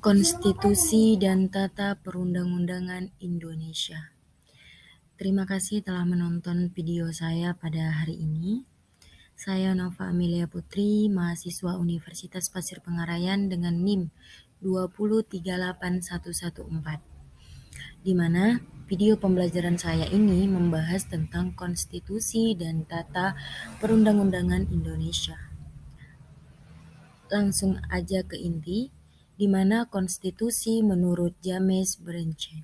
Konstitusi dan Tata Perundang-undangan Indonesia. Terima kasih telah menonton video saya pada hari ini. Saya Nova Amelia Putri, mahasiswa Universitas Pasir Pengarayan dengan NIM 2038114, di mana video pembelajaran saya ini membahas tentang konstitusi dan tata perundang-undangan Indonesia. Langsung aja ke inti, di mana konstitusi menurut James Brence.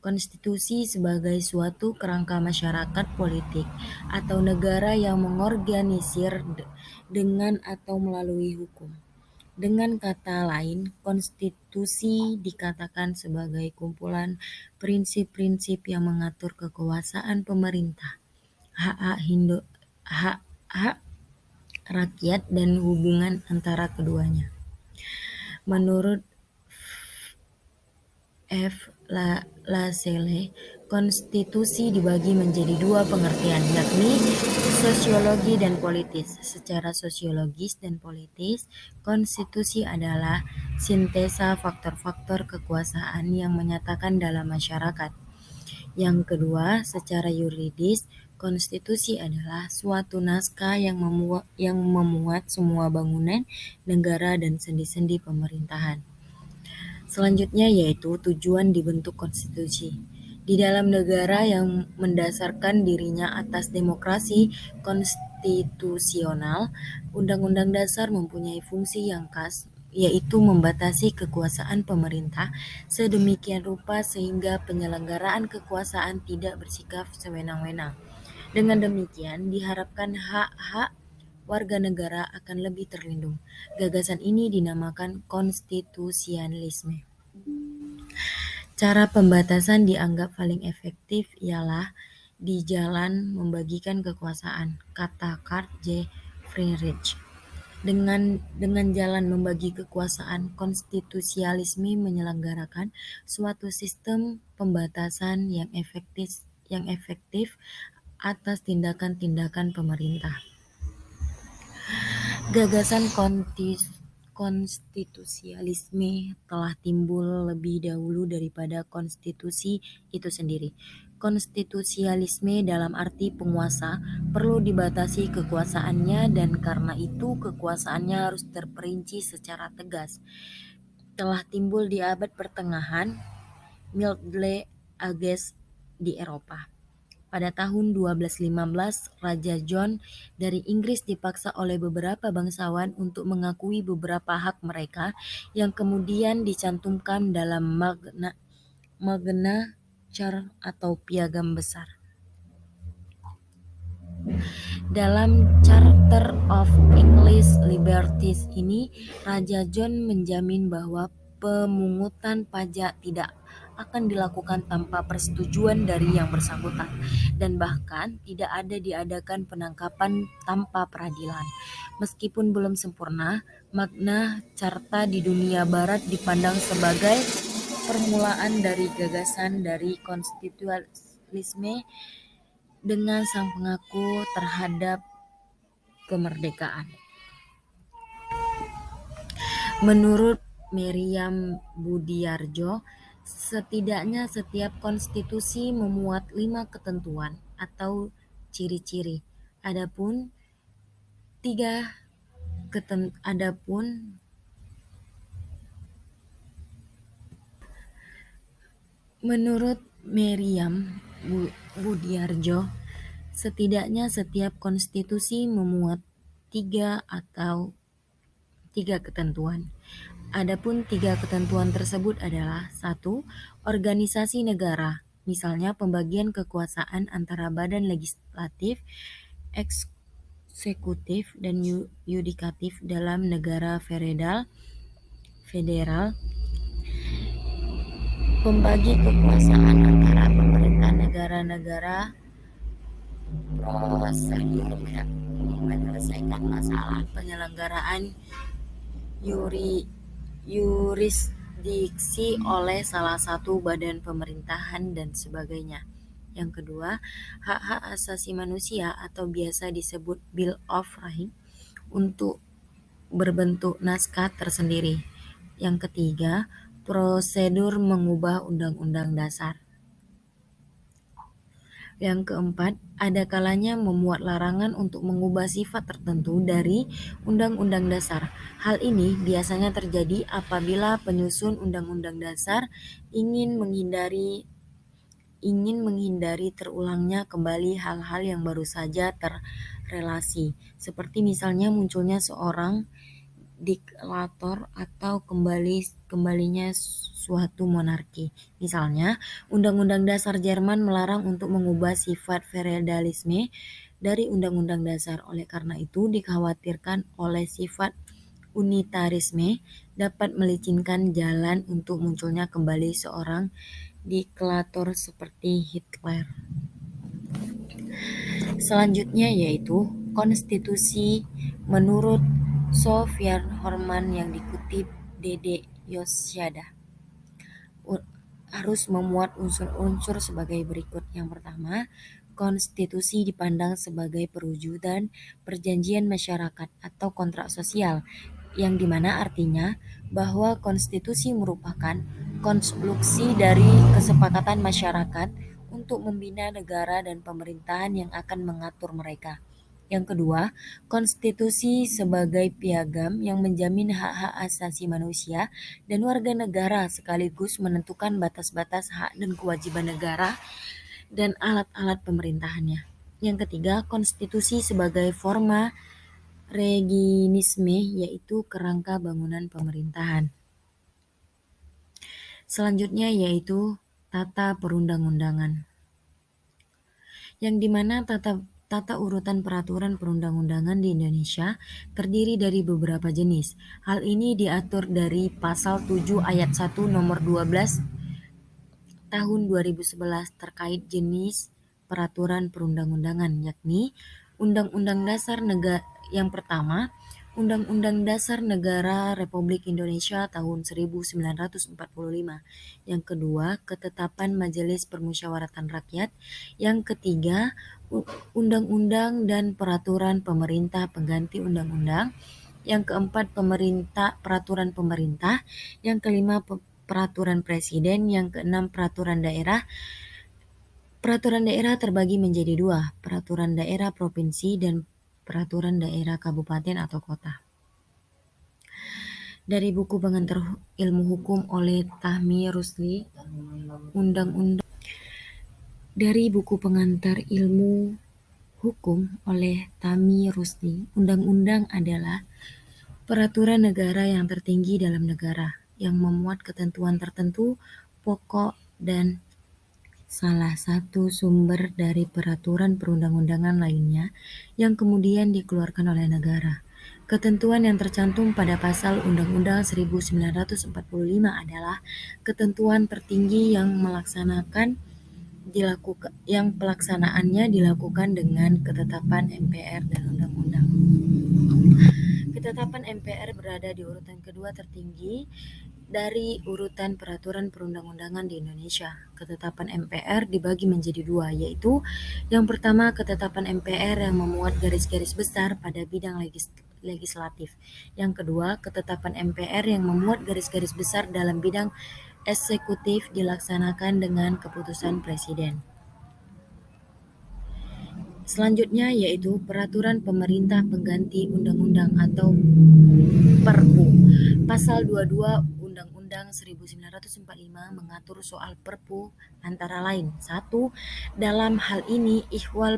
Konstitusi sebagai suatu kerangka masyarakat politik atau negara yang mengorganisir dengan atau melalui hukum. Dengan kata lain, konstitusi dikatakan sebagai kumpulan prinsip-prinsip yang mengatur kekuasaan pemerintah, hak rakyat dan hubungan antara keduanya. Menurut F. Lassalle, konstitusi dibagi menjadi dua pengertian, yakni sosiologi dan politis. Secara sosiologis dan politis, konstitusi adalah sintesa faktor-faktor kekuasaan yang menyatakan dalam masyarakat. Yang kedua, secara yuridis, konstitusi adalah suatu naskah yang memuat semua bangunan negara dan sendi-sendi pemerintahan. Selanjutnya yaitu tujuan dibentuk konstitusi. Di dalam negara yang mendasarkan dirinya atas demokrasi konstitusional, Undang-Undang Dasar mempunyai fungsi yang khas, yaitu membatasi kekuasaan pemerintah sedemikian rupa sehingga penyelenggaraan kekuasaan tidak bersikap sewenang-wenang. Dengan demikian, diharapkan hak-hak warga negara akan lebih terlindung. Gagasan ini dinamakan konstitusionalisme. Cara pembatasan dianggap paling efektif ialah di jalan membagikan kekuasaan, kata Karl J. Friedrich. Dengan jalan membagi kekuasaan, konstitusionalisme menyelenggarakan suatu sistem pembatasan yang efektif atas tindakan-tindakan pemerintah. Gagasan konstitusionalisme telah timbul lebih dahulu daripada konstitusi itu sendiri. Konstitusionalisme dalam arti penguasa perlu dibatasi kekuasaannya, dan karena itu kekuasaannya harus terperinci secara tegas. Telah timbul di abad pertengahan Middle Ages di Eropa. Pada tahun 1215, Raja John dari Inggris dipaksa oleh beberapa bangsawan untuk mengakui beberapa hak mereka yang kemudian dicantumkan dalam Magna Charta atau Piagam Besar. Dalam Charter of English Liberties ini, Raja John menjamin bahwa pemungutan pajak tidak akan dilakukan tanpa persetujuan dari yang bersangkutan, dan bahkan tidak diadakan penangkapan tanpa peradilan. Meskipun belum sempurna, Magna Carta di dunia barat dipandang sebagai permulaan dari gagasan dari konstitusionalisme dengan sang pengaku terhadap kemerdekaan. Menurut Merriam-Webster, setidaknya setiap konstitusi memuat 5 ketentuan atau ciri-ciri. Menurut Merriam-Webster, setidaknya setiap konstitusi memuat 3 ketentuan. Adapun 3 ketentuan tersebut adalah: 1. Organisasi negara, misalnya pembagian kekuasaan antara badan legislatif, eksekutif, dan yudikatif dalam negara federal. Pembagi kekuasaan antara pemerintah negara-negara, prosedur menyelesaikan masalah penyelenggaraan yurisdiksi oleh salah satu badan pemerintahan, dan sebagainya. Yang kedua, hak-hak asasi manusia atau biasa disebut Bill of Rights untuk berbentuk naskah tersendiri. Yang ketiga, prosedur mengubah Undang-Undang Dasar. Yang keempat, ada kalanya memuat larangan untuk mengubah sifat tertentu dari Undang-Undang Dasar. Hal ini biasanya terjadi apabila penyusun Undang-Undang Dasar ingin menghindari terulangnya kembali hal-hal yang baru saja terrelasi, seperti misalnya munculnya seorang diktator atau kembalinya suatu monarki. Misalnya, Undang-Undang Dasar Jerman melarang untuk mengubah sifat feodalisme dari Undang-Undang Dasar. Oleh karena itu, dikhawatirkan oleh sifat unitarisme dapat melicinkan jalan untuk munculnya kembali seorang diktator seperti Hitler. Selanjutnya yaitu konstitusi menurut Sofian Horman yang dikutip Dede Yosyada harus memuat unsur-unsur sebagai berikut. Yang pertama, konstitusi dipandang sebagai perwujudan perjanjian masyarakat atau kontrak sosial, yang dimana artinya bahwa konstitusi merupakan konstruksi dari kesepakatan masyarakat untuk membina negara dan pemerintahan yang akan mengatur mereka. Yang kedua, konstitusi sebagai piagam yang menjamin hak-hak asasi manusia dan warga negara sekaligus menentukan batas-batas hak dan kewajiban negara dan alat-alat pemerintahannya. Yang ketiga, konstitusi sebagai forma regimisme, yaitu kerangka bangunan pemerintahan. Selanjutnya yaitu tata perundang-undangan, yang dimana tata urutan peraturan perundang-undangan di Indonesia terdiri dari beberapa jenis. Hal ini diatur dari Pasal 7 Ayat 1 Nomor 12 Tahun 2011 terkait jenis peraturan perundang-undangan, yakni Undang-Undang Dasar Negara yang pertama, Undang-Undang Dasar Negara Republik Indonesia tahun 1945. Yang kedua, Ketetapan Majelis Permusyawaratan Rakyat. Yang ketiga, Undang-Undang dan Peraturan Pemerintah pengganti Undang-Undang. Yang keempat, Peraturan Pemerintah. Yang kelima, Peraturan Presiden. Yang keenam, Peraturan Daerah. Peraturan daerah terbagi menjadi dua, peraturan daerah provinsi dan peraturan daerah kabupaten atau kota. Dari buku pengantar ilmu hukum oleh Tahmi Rusli, Dari buku pengantar ilmu hukum oleh Tahmi Rusli, undang-undang adalah peraturan negara yang tertinggi dalam negara, yang memuat ketentuan tertentu pokok dan salah satu sumber dari peraturan perundang-undangan lainnya yang kemudian dikeluarkan oleh negara. Ketentuan yang tercantum pada pasal Undang-Undang 1945 adalah ketentuan tertinggi yang pelaksanaannya dilakukan dengan ketetapan MPR dan undang-undang. Ketetapan MPR berada di urutan kedua tertinggi dari urutan peraturan perundang-undangan di Indonesia. Ketetapan MPR dibagi menjadi dua, yaitu yang pertama ketetapan MPR yang memuat garis-garis besar pada bidang legislatif. Yang kedua, ketetapan MPR yang memuat garis-garis besar dalam bidang eksekutif dilaksanakan dengan keputusan Presiden. Selanjutnya yaitu peraturan pemerintah pengganti undang-undang atau Perpu. Pasal 22 Undang-Undang 1945 mengatur soal Perpu antara lain. 1. Dalam hal ini ihwal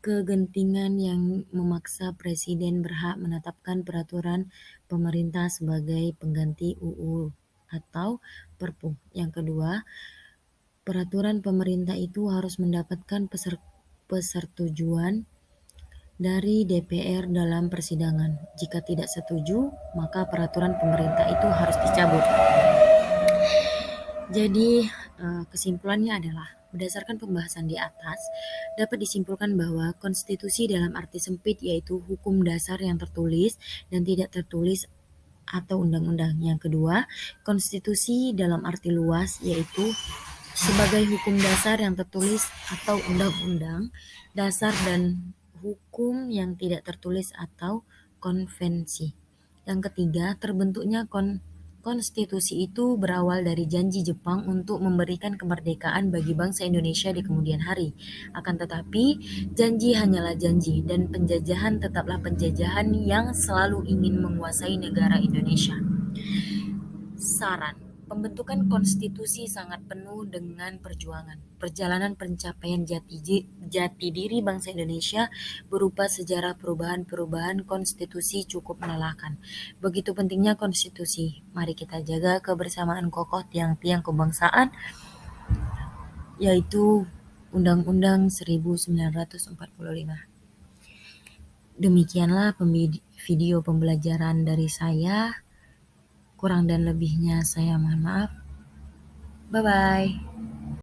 kegentingan yang memaksa Presiden berhak menetapkan peraturan pemerintah sebagai pengganti UU atau Perpu. Yang kedua, peraturan pemerintah itu harus mendapatkan persetujuan dari DPR dalam persidangan. Jika tidak setuju, maka peraturan pemerintah itu harus dicabut. Jadi, kesimpulannya adalah berdasarkan pembahasan di atas, dapat disimpulkan bahwa konstitusi dalam arti sempit yaitu hukum dasar yang tertulis dan tidak tertulis atau undang-undang. Yang kedua, konstitusi dalam arti luas yaitu sebagai hukum dasar yang tertulis atau undang-undang dasar dan hukum yang tidak tertulis atau konvensi. Yang ketiga, terbentuknya Konstitusi itu berawal dari janji Jepang untuk memberikan kemerdekaan bagi bangsa Indonesia di kemudian hari. Akan tetapi, janji hanyalah janji dan penjajahan tetaplah penjajahan yang selalu ingin menguasai negara Indonesia. Saran, pembentukan konstitusi sangat penuh dengan perjuangan. Perjalanan pencapaian jati diri bangsa Indonesia berupa sejarah perubahan-perubahan konstitusi cukup melelahkan. Begitu pentingnya konstitusi. Mari kita jaga kebersamaan kokoh tiang-tiang kebangsaan, yaitu Undang-Undang 1945. Demikianlah video pembelajaran dari saya. Kurang dan lebihnya saya mohon maaf. Bye-bye.